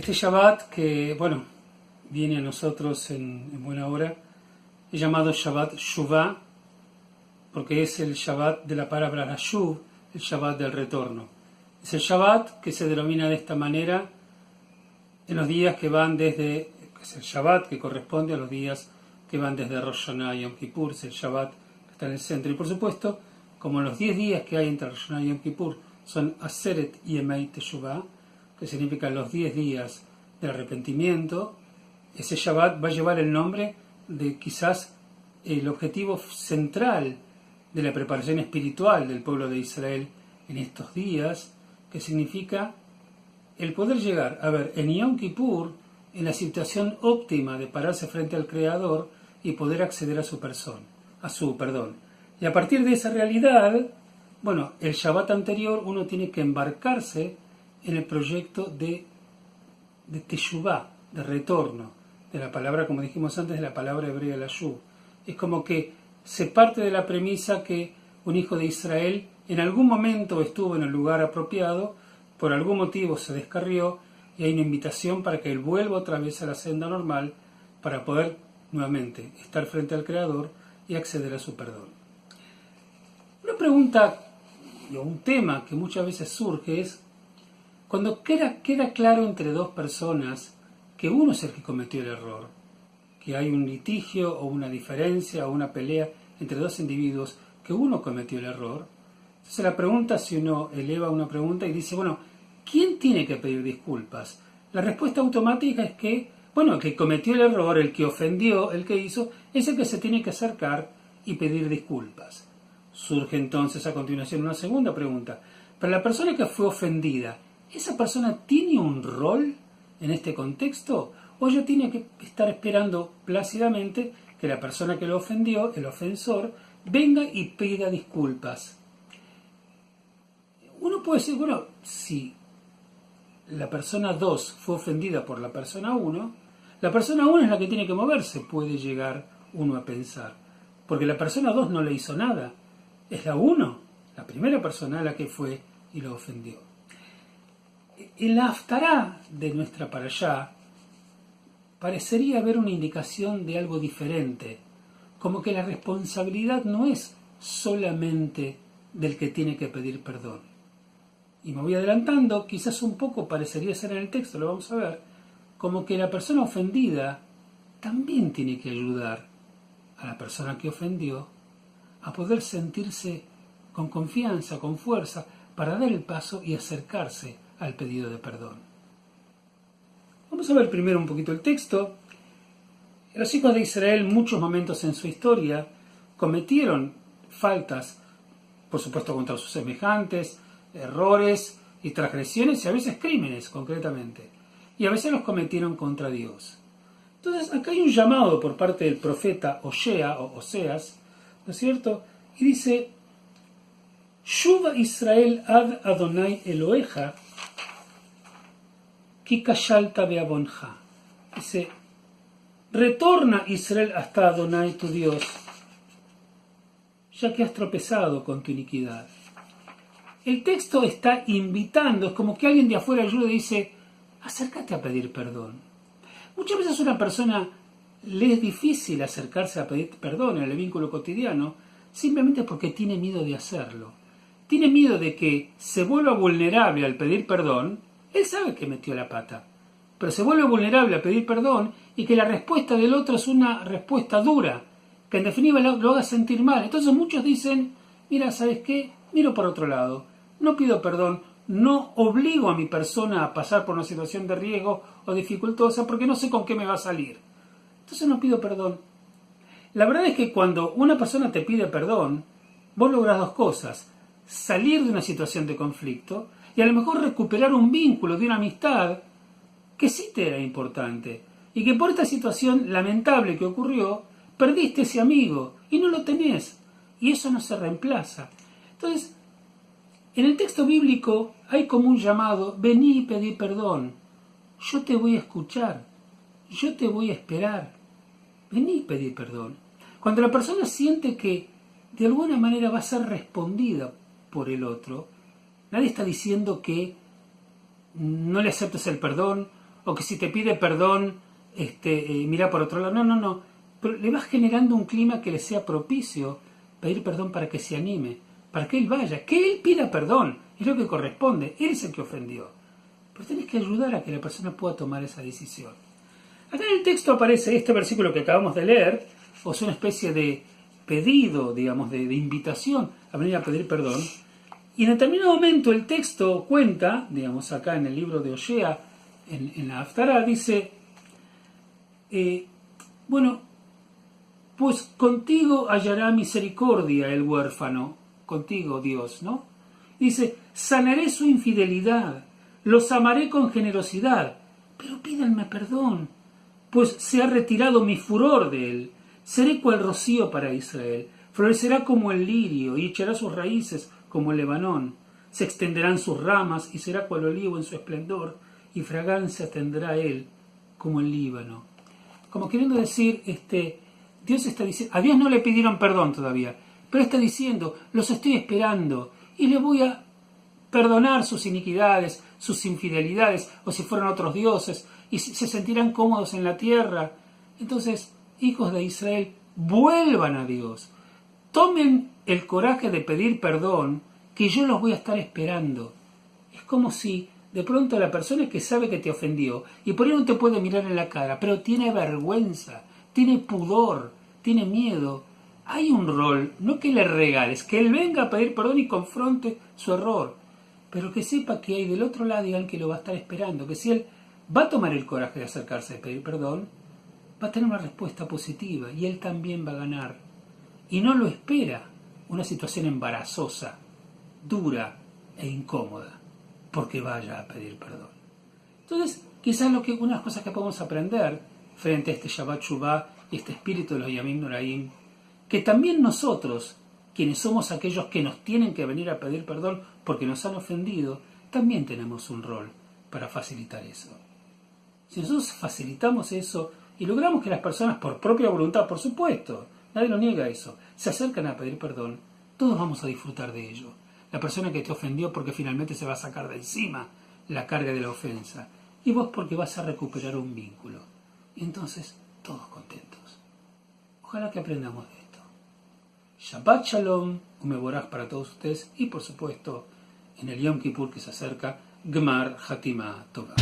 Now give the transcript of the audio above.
Este Shabbat que, bueno, viene a nosotros en buena hora, es llamado Shabbat Shuvah, porque es el Shabbat de la palabra Lashuv, el Shabbat del retorno. Es el Shabbat que se denomina de esta manera en los días que van desde, es el Shabbat que corresponde a los días que van desde Rosh Hashanah y Yom Kippur, es el Shabbat que está en el centro. Y por supuesto, como los 10 días que hay entre Rosh Hashanah y Yom Kippur son Aseret Yemei Teshuvah, que significa los 10 días del arrepentimiento, ese Shabbat va a llevar el nombre de quizás el objetivo central de la preparación espiritual del pueblo de Israel en estos días, que significa el poder llegar a ver en Yom Kippur en la situación óptima de pararse frente al Creador y poder acceder a su perdón. Y a partir de esa realidad, bueno, el Shabbat anterior uno tiene que embarcarse en el proyecto de Teshuvah, de retorno, de la palabra, como dijimos antes, de la palabra hebrea Lashuv. Es como que se parte de la premisa que un hijo de Israel en algún momento estuvo en el lugar apropiado, por algún motivo se descarrió, y hay una invitación para que él vuelva otra vez a la senda normal para poder nuevamente estar frente al Creador y acceder a su perdón. Una pregunta o un tema que muchas veces surge es cuando queda claro entre dos personas que uno es el que cometió el error, que hay un litigio o una diferencia o una pelea entre dos individuos, que uno cometió el error. Entonces la pregunta, si uno eleva una pregunta y dice, bueno, ¿quién tiene que pedir disculpas? La respuesta automática es que, bueno, el que cometió el error, el que ofendió, el que hizo, es el que se tiene que acercar y pedir disculpas. Surge entonces a continuación una segunda pregunta. Para la persona que fue ofendida, ¿esa persona tiene un rol en este contexto? ¿O ella tiene que estar esperando plácidamente que la persona que lo ofendió, el ofensor, venga y pida disculpas? Uno puede decir, bueno, si la persona 2 fue ofendida por la persona 1, la persona 1 es la que tiene que moverse, puede llegar uno a pensar. Porque la persona 2 no le hizo nada. Es la 1, la primera persona, la que fue y lo ofendió. En la Haftará de nuestra Parashá parecería haber una indicación de algo diferente, como que la responsabilidad no es solamente del que tiene que pedir perdón. Y me voy adelantando, quizás un poco parecería ser en el texto, lo vamos a ver, como que la persona ofendida también tiene que ayudar a la persona que ofendió a poder sentirse con confianza, con fuerza, para dar el paso y acercarse al pedido de perdón. Vamos a ver primero un poquito el texto. Los hijos de Israel, en muchos momentos en su historia, cometieron faltas, por supuesto, contra sus semejantes, errores y transgresiones, y a veces crímenes, concretamente. Y a veces los cometieron contra Dios. Entonces, acá hay un llamado por parte del profeta Oshea, o Oseas, ¿no es cierto? Y dice, Shuva Israel ad Adonai Eloheja, Ki kashalta beabonja. Dice, retorna Israel hasta Adonai tu Dios, ya que has tropezado con tu iniquidad. El texto está invitando, es como que alguien de afuera ayuda y dice, acércate a pedir perdón. Muchas veces a una persona le es difícil acercarse a pedir perdón en el vínculo cotidiano, simplemente porque tiene miedo de hacerlo. Tiene miedo de que se vuelva vulnerable al pedir perdón. Él sabe que metió la pata, pero se vuelve vulnerable a pedir perdón y que la respuesta del otro es una respuesta dura, que en definitiva lo haga sentir mal. Entonces muchos dicen, mira, ¿sabes qué? Miro por otro lado, no pido perdón, no obligo a mi persona a pasar por una situación de riesgo o dificultosa porque no sé con qué me va a salir. Entonces no pido perdón. La verdad es que cuando una persona te pide perdón, vos lográs dos cosas: salir de una situación de conflicto y a lo mejor recuperar un vínculo de una amistad que sí te era importante y que por esta situación lamentable que ocurrió, perdiste ese amigo y no lo tenés, y eso no se reemplaza. Entonces, en el texto bíblico hay como un llamado, vení y pedí perdón, yo te voy a escuchar, yo te voy a esperar, vení y pedí perdón. Cuando la persona siente que de alguna manera va a ser respondida por el otro, nadie está diciendo que no le aceptes el perdón o que si te pide perdón, mira por otro lado. No. Pero le vas generando un clima que le sea propicio pedir perdón para que se anime, para que él vaya, que él pida perdón, es lo que corresponde, él es el que ofendió. Pero tenés que ayudar a que la persona pueda tomar esa decisión. Acá en el texto aparece este versículo que acabamos de leer, o es una especie de pedido, digamos, de invitación a venir a pedir perdón. Y en determinado momento el texto cuenta, digamos acá en el libro de Osea, en la Haftará, dice, pues contigo hallará misericordia el huérfano, contigo Dios, ¿no? Dice, sanaré su infidelidad, los amaré con generosidad, pero pídanme perdón, pues se ha retirado mi furor de él. Seré cual rocío para Israel, florecerá como el lirio y echará sus raíces como el Lebanón. Se extenderán sus ramas y será cual olivo en su esplendor, y fragancia tendrá él como el Líbano. Como queriendo decir, Dios está diciendo, a Dios no le pidieron perdón todavía, pero está diciendo, los estoy esperando y le voy a perdonar sus iniquidades, sus infidelidades, o si fueron otros dioses, y se sentirán cómodos en la tierra. Entonces, hijos de Israel, vuelvan a Dios, tomen el coraje de pedir perdón, que yo los voy a estar esperando. Es como si de pronto la persona que sabe que te ofendió, y por ahí no te puede mirar en la cara, pero tiene vergüenza, tiene pudor, tiene miedo, hay un rol, no que le regales, que él venga a pedir perdón y confronte su error, pero que sepa que hay del otro lado alguien que lo va a estar esperando, que si él va a tomar el coraje de acercarse a pedir perdón, va a tener una respuesta positiva y él también va a ganar. Y no lo espera una situación embarazosa, dura e incómoda, porque vaya a pedir perdón. Entonces, quizás una de las cosas que podemos aprender frente a este Shabbat Shuvah y este espíritu de los Yamim Noraim, que también nosotros, quienes somos aquellos que nos tienen que venir a pedir perdón porque nos han ofendido, también tenemos un rol para facilitar eso. Si nosotros facilitamos eso y logramos que las personas, por propia voluntad, por supuesto, nadie lo niega eso, se acercan a pedir perdón, todos vamos a disfrutar de ello. La persona que te ofendió porque finalmente se va a sacar de encima la carga de la ofensa, y vos porque vas a recuperar un vínculo. Y entonces, todos contentos. Ojalá que aprendamos de esto. Shabbat Shalom, Umeboraj para todos ustedes, y por supuesto, en el Yom Kippur que se acerca, Gmar Hatima Tova.